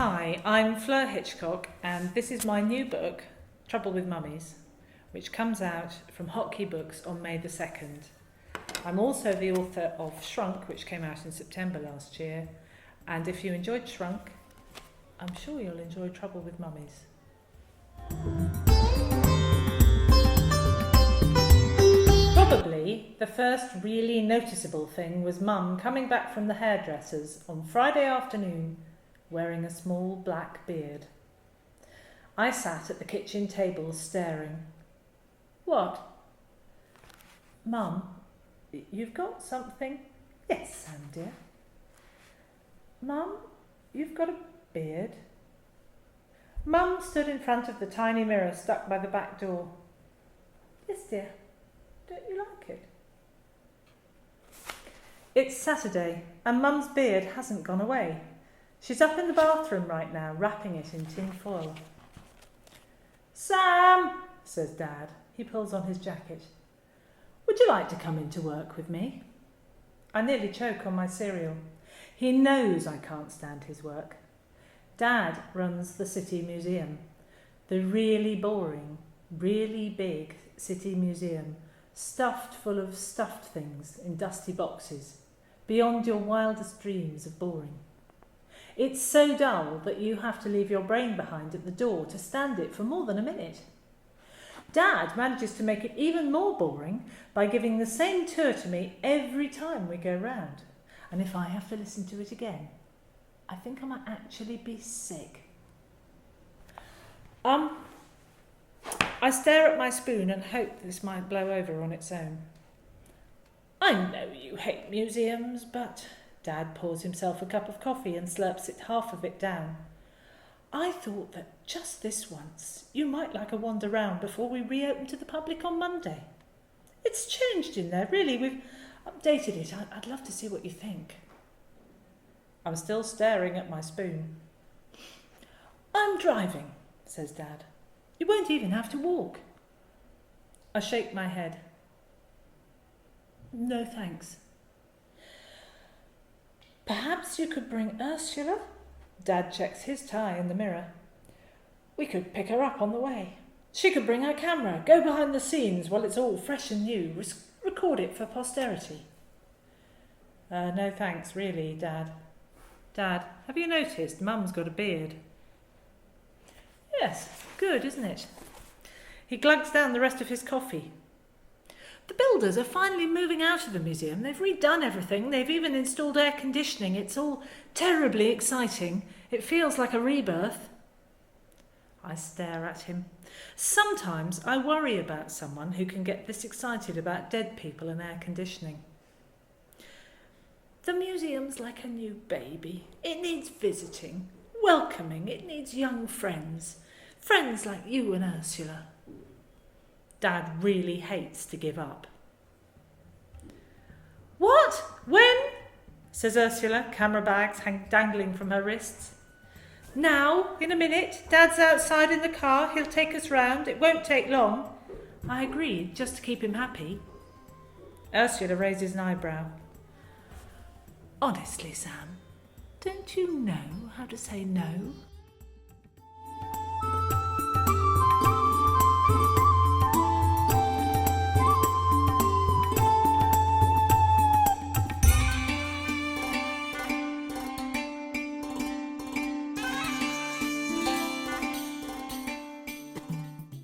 Hi, I'm Fleur Hitchcock, and this is my new book, Trouble with Mummies, which comes out from Hotkey Books on May the 2nd. I'm also the author of Shrunk, which came out in September last year, and if you enjoyed Shrunk, I'm sure you'll enjoy Trouble with Mummies. Probably the first really noticeable thing was Mum coming back from the hairdresser's on Friday afternoon wearing a small black beard. I sat at the kitchen table staring. What? Mum, you've got something? Yes, Sam dear. Mum, you've got a beard? Mum stood in front of the tiny mirror stuck by the back door. Yes, dear. Don't you like it? It's Saturday, and Mum's beard hasn't gone away. She's up in the bathroom right now, wrapping it in tin foil. Sam, says Dad. He pulls on his jacket. Would you like to come into work with me? I nearly choke on my cereal. He knows I can't stand his work. Dad runs the City Museum, the really boring, really big City Museum, stuffed full of stuffed things in dusty boxes, beyond your wildest dreams of boring. It's so dull that you have to leave your brain behind at the door to stand it for more than a minute. Dad manages to make it even more boring by giving the same tour to me every time we go round. And if I have to listen to it again, I think I might actually be sick. I stare at my spoon and hope this might blow over on its own. I know you hate museums, but... Dad pours himself a cup of coffee and slurps half of it down. I thought that just this once you might like a wander round before we reopen to the public on Monday. It's changed in there, really. We've updated it. I'd love to see what you think. I'm still staring at my spoon. I'm driving, says Dad. You won't even have to walk. I shake my head. No, thanks. Perhaps you could bring Ursula? Dad checks his tie in the mirror. We could pick her up on the way. She could bring her camera, go behind the scenes while it's all fresh and new, record it for posterity. No thanks, really, Dad. Dad, have you noticed Mum's got a beard? Yes, good, isn't it? He glugs down the rest of his coffee. The builders are finally moving out of the museum. They've redone everything. They've even installed air conditioning. It's all terribly exciting. It feels like a rebirth. I stare at him. Sometimes I worry about someone who can get this excited about dead people and air conditioning. The museum's like a new baby. It needs visiting, welcoming. It needs young friends. Friends like you and Ursula. Dad really hates to give up. What? When? Says Ursula, camera bags dangling from her wrists. Now, in a minute. Dad's outside in the car. He'll take us round. It won't take long. I agreed, just to keep him happy. Ursula raises an eyebrow. Honestly, Sam, don't you know how to say no?